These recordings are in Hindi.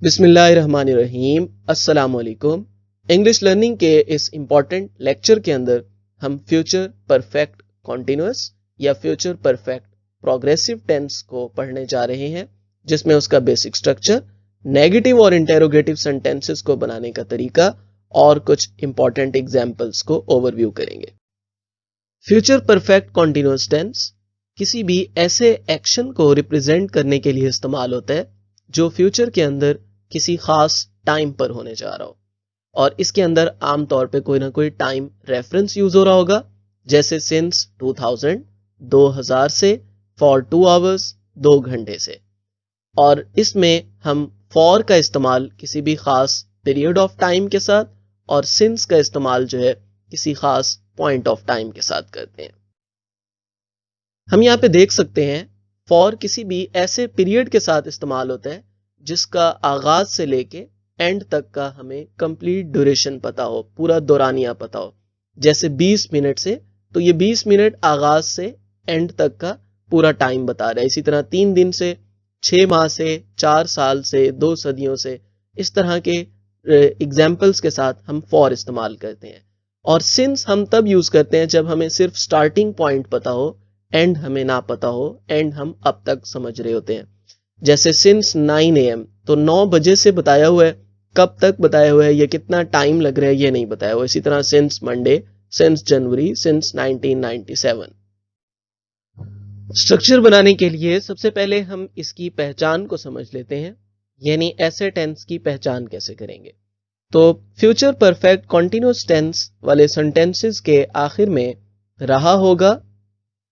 बिस्मिल्लाहिर्रहमानिर्रहीम। अस्सलाम वालेकुम। इंग्लिश लर्निंग के इस इम्पॉर्टेंट लेक्चर के अंदर हम फ्यूचर परफेक्ट कॉन्टिन्यूअस या फ्यूचर परफेक्ट प्रोग्रेसिव टेंस को पढ़ने जा रहे हैं, जिसमें उसका बेसिक स्ट्रक्चर, नेगेटिव और इंटेरोगेटिव सेंटेंसेस को बनाने का तरीका और कुछ इंपॉर्टेंट एग्जाम्पल्स को ओवरव्यू करेंगे। फ्यूचर परफेक्ट कॉन्टिन्यूअस टेंस किसी भी ऐसे एक्शन को रिप्रेजेंट करने के लिए इस्तेमाल होता है जो फ्यूचर के अंदर किसी खास टाइम पर होने जा रहा हो, और इसके अंदर आमतौर पे कोई ना कोई टाइम रेफरेंस यूज हो रहा होगा, जैसे सिंस 2000 से, फॉर 2 आवर्स 2 घंटे से। और इसमें हम फॉर का इस्तेमाल किसी भी खास पीरियड ऑफ टाइम के साथ और सिंस का इस्तेमाल जो है किसी खास पॉइंट ऑफ टाइम के साथ करते हैं। हम यहाँ पे देख सकते हैं फॉर किसी भी ऐसे पीरियड के साथ इस्तेमाल होता है जिसका आगाज से लेके एंड तक का हमें कंप्लीट ड्यूरेशन पता हो, पूरा दौरानिया पता हो। जैसे 20 मिनट से, तो ये 20 मिनट आगाज से एंड तक का पूरा टाइम बता रहा है। इसी तरह 3 दिन से, 6 माह से, 4 साल से, 2 सदियों से, इस तरह के एग्जाम्पल्स के साथ हम फॉर इस्तेमाल करते हैं। और सिंस हम तब यूज करते हैं जब हमें सिर्फ स्टार्टिंग पॉइंट पता हो, एंड हमें ना पता हो, एंड हम अब तक समझ रहे होते हैं। जैसे सिंस 9 AM, तो 9 बजे से बताया हुआ है, कब तक बताया हुआ है, ये कितना टाइम लग रहा है ये नहीं बताया हुआ। इसी तरह since Monday, since January, since 1997। Structure बनाने के लिए सबसे पहले हम इसकी पहचान को समझ लेते हैं, यानी ऐसे टेंस की पहचान कैसे करेंगे। तो फ्यूचर परफेक्ट कॉन्टिन्यूअस टेंस वाले सेंटेंसेस के आखिर में रहा होगा,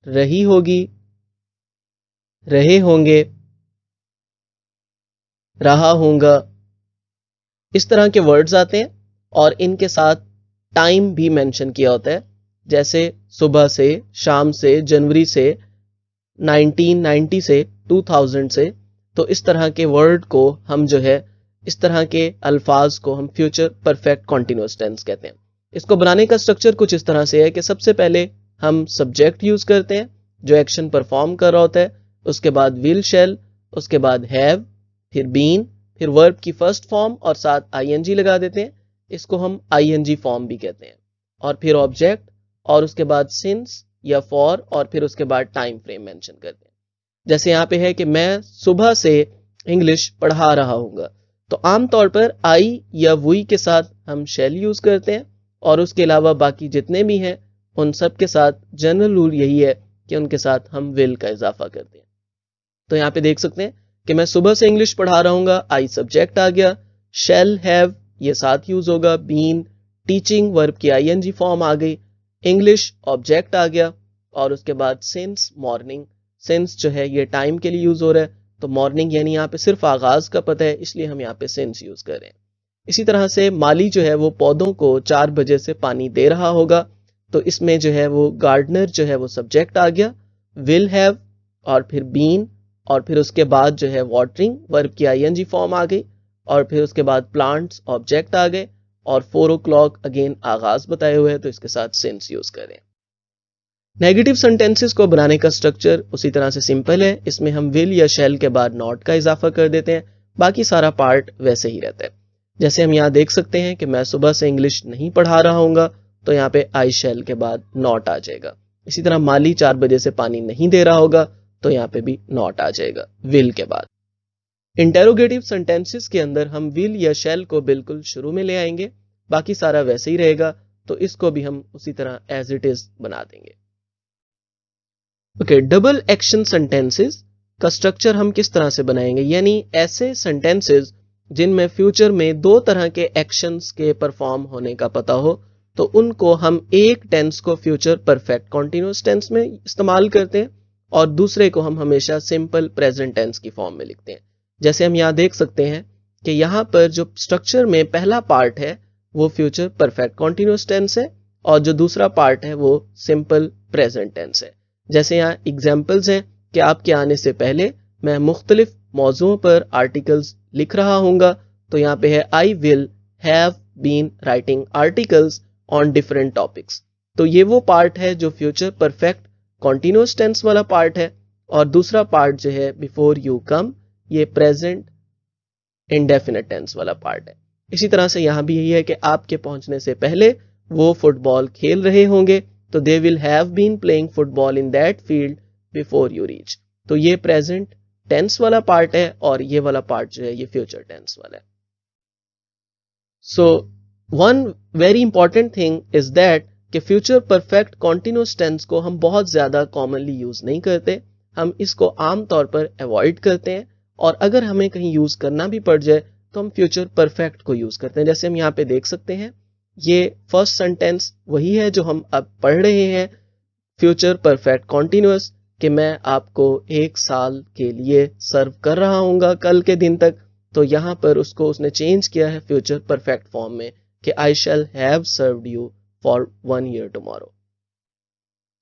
रही होगी, रहे होंगे, रहा होगा, इस तरह के वर्ड्स आते हैं और इनके साथ टाइम भी मेंशन किया होता है, जैसे सुबह से, शाम से, जनवरी से, 1990 से, 2000 से। तो इस तरह के वर्ड को हम जो है, इस तरह के अल्फाज को हम फ्यूचर परफेक्ट कॉन्टिन्यूअस टेंस कहते हैं। इसको बनाने का स्ट्रक्चर कुछ इस तरह से है कि सबसे पहले हम सब्जेक्ट यूज करते हैं जो एक्शन परफॉर्म कर रहा होता है, उसके बाद विल, शैल, उसके बाद हैव, फिर बीन, फिर वर्ब की फर्स्ट फॉर्म और साथ आईएनजी लगा देते हैं, इसको हम आईएनजी फॉर्म भी कहते हैं। और फिर ऑब्जेक्ट, और उसके बाद सिंस या फॉर, और फिर उसके बाद टाइम फ्रेम मेंशन करते हैं। जैसे यहाँ पे है कि मैं सुबह से इंग्लिश पढ़ा रहा हूँगा, तो आमतौर पर आई या वुई के साथ हम शैल यूज करते हैं, और उसके अलावा बाकी जितने भी हैं उन सब के साथ जनरल रूल यही है कि उनके साथ हम विल का इजाफा करते हैं। तो यहाँ पे देख सकते हैं कि मैं सुबह से इंग्लिश पढ़ा रहा हूँ, आई सब्जेक्ट आ गया, शैल, हैव ये साथ यूज होगा, बीन, टीचिंग वर्ब की आईएनजी फॉर्म आ गई, इंग्लिश ऑब्जेक्ट आ गया, और उसके बाद सिंस, मॉर्निंग, सिंस जो है ये टाइम के लिए यूज हो रहा है, तो मॉर्निंग यानी यहाँ पे सिर्फ आगाज का पता है, इसलिए हम यहाँ पे सिंस यूज कर रहे हैं। इसी तरह से माली जो है वो पौधों को 4 बजे से पानी दे रहा होगा, तो इसमें जो है वो गार्डनर जो है वो सब्जेक्ट आ गया, विल हैव, और फिर बीन, और फिर उसके बाद जो है वाटरिंग वर्ब की आईएनजी फॉर्म आ गई, और फिर उसके बाद प्लांट्स ऑब्जेक्ट आ गए, और 4 o'clock अगेन आगाज बताए हुए हैं, तो इसके साथ सिंस यूज करें। नेगेटिव सेंटेंसेस को बनाने का स्ट्रक्चर उसी तरह से सिंपल है, इसमें हम विल या शैल के बाद नॉट का इजाफा कर देते हैं, बाकी सारा पार्ट वैसे ही रहता है। जैसे हम यहाँ देख सकते हैं कि मैं सुबह से इंग्लिश नहीं पढ़ा रहा हूँगा, तो यहाँ पे आई शैल के बाद नॉट आ जाएगा। इसी तरह माली 4 बजे से पानी नहीं दे रहा होगा, तो यहाँ पे भी नॉट आ जाएगा विल के बाद। इंटेरोगेटिव सेंटेंसेस के अंदर हम विल या शैल को बिल्कुल शुरू में ले आएंगे, बाकी सारा वैसे ही रहेगा, तो इसको भी हम उसी तरह एज इट इज बना देंगे। ओके, डबल एक्शन सेंटेंसेस का स्ट्रक्चर हम किस तरह से बनाएंगे, यानी ऐसे सेंटेंसेस जिनमें फ्यूचर में 2 तरह के एक्शंस के परफॉर्म होने का पता हो, तो उनको हम एक टेंस को फ्यूचर परफेक्ट कॉन्टिन्यूअस टेंस में इस्तेमाल करते हैं और दूसरे को हम हमेशा सिंपल प्रेजेंट टेंस की फॉर्म में लिखते हैं। जैसे हम यहाँ देख सकते हैं कि यहाँ पर जो स्ट्रक्चर में पहला पार्ट है वो फ्यूचर परफेक्ट कॉन्टिन्यूअस टेंस है, और जो दूसरा पार्ट है वो सिंपल प्रेजेंट टेंस है। जैसे यहाँ एग्जाम्पल्स हैं कि आपके आने से पहले मैं मुख्तलिफ मौजुओं पर आर्टिकल्स लिख रहा हूँगा, तो यहाँ पे है I will have been writing articles on different topics. तो ये वो पार्ट है जो फ्यूचर परफेक्ट कॉन्टिन्यूअस टेंस वाला पार्ट है, और दूसरा पार्ट जो है बिफोर यू कम, ये प्रेजेंट इंडेफिनिट टेंस वाला पार्ट है। इसी तरह से यहां भी यही है कि आपके पहुंचने से पहले वो फुटबॉल खेल रहे होंगे, तो they will have been playing football in that field before you reach. तो ये प्रेजेंट टेंस वाला पार्ट है और ये वाला पार्ट जो है ये फ्यूचर टेंस वाला है। So one very important thing is that कि फ्यूचर परफेक्ट कॉन्टिन्यूस टेंस को हम बहुत ज्यादा कॉमनली यूज नहीं करते, हम इसको आमतौर पर अवॉइड करते हैं, और अगर हमें कहीं यूज करना भी पड़ जाए तो हम फ्यूचर परफेक्ट को यूज करते हैं। जैसे हम यहाँ पे देख सकते हैं, ये फर्स्ट सेंटेंस वही है जो हम अब पढ़ रहे हैं, फ्यूचर परफेक्ट कॉन्टिन्यूस, कि मैं आपको 1 साल के लिए सर्व कर रहा हूंगा कल के दिन तक। तो यहां पर उसने चेंज किया है फ्यूचर परफेक्ट फॉर्म में कि I shall have served you for 1 year tomorrow.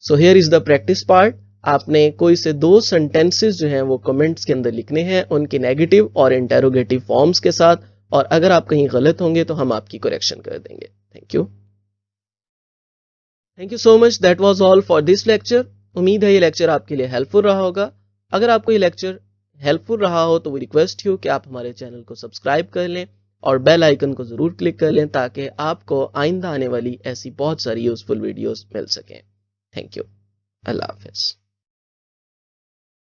So here is the practice part. आपने कोई से 2 सेंटेंसेस जो हैं वो कमेंट्स के अंदर लिखने हैं, उनके नेगेटिव और इंटेरोगेटिव फॉर्म्स के साथ, और अगर आप कहीं गलत होंगे तो हम आपकी करेक्शन कर देंगे। Thank you. Thank you so much. That was all for this lecture. उम्मीद है ये लेक्चर आपके लिए हेल्पफुल रहा होगा। अगर आपको ये लेक्चर हेल्पफुल रहा हो तो वी रिक्वेस्ट यू कि आप हमारे चैनल को सब्सक्राइब कर लें और बेल आइकन को जरूर क्लिक कर लें ताकि आपको आइंदा आने वाली ऐसी बहुत सारी यूजफुल वीडियोस मिल सकें। Thank you. Allah Hafiz.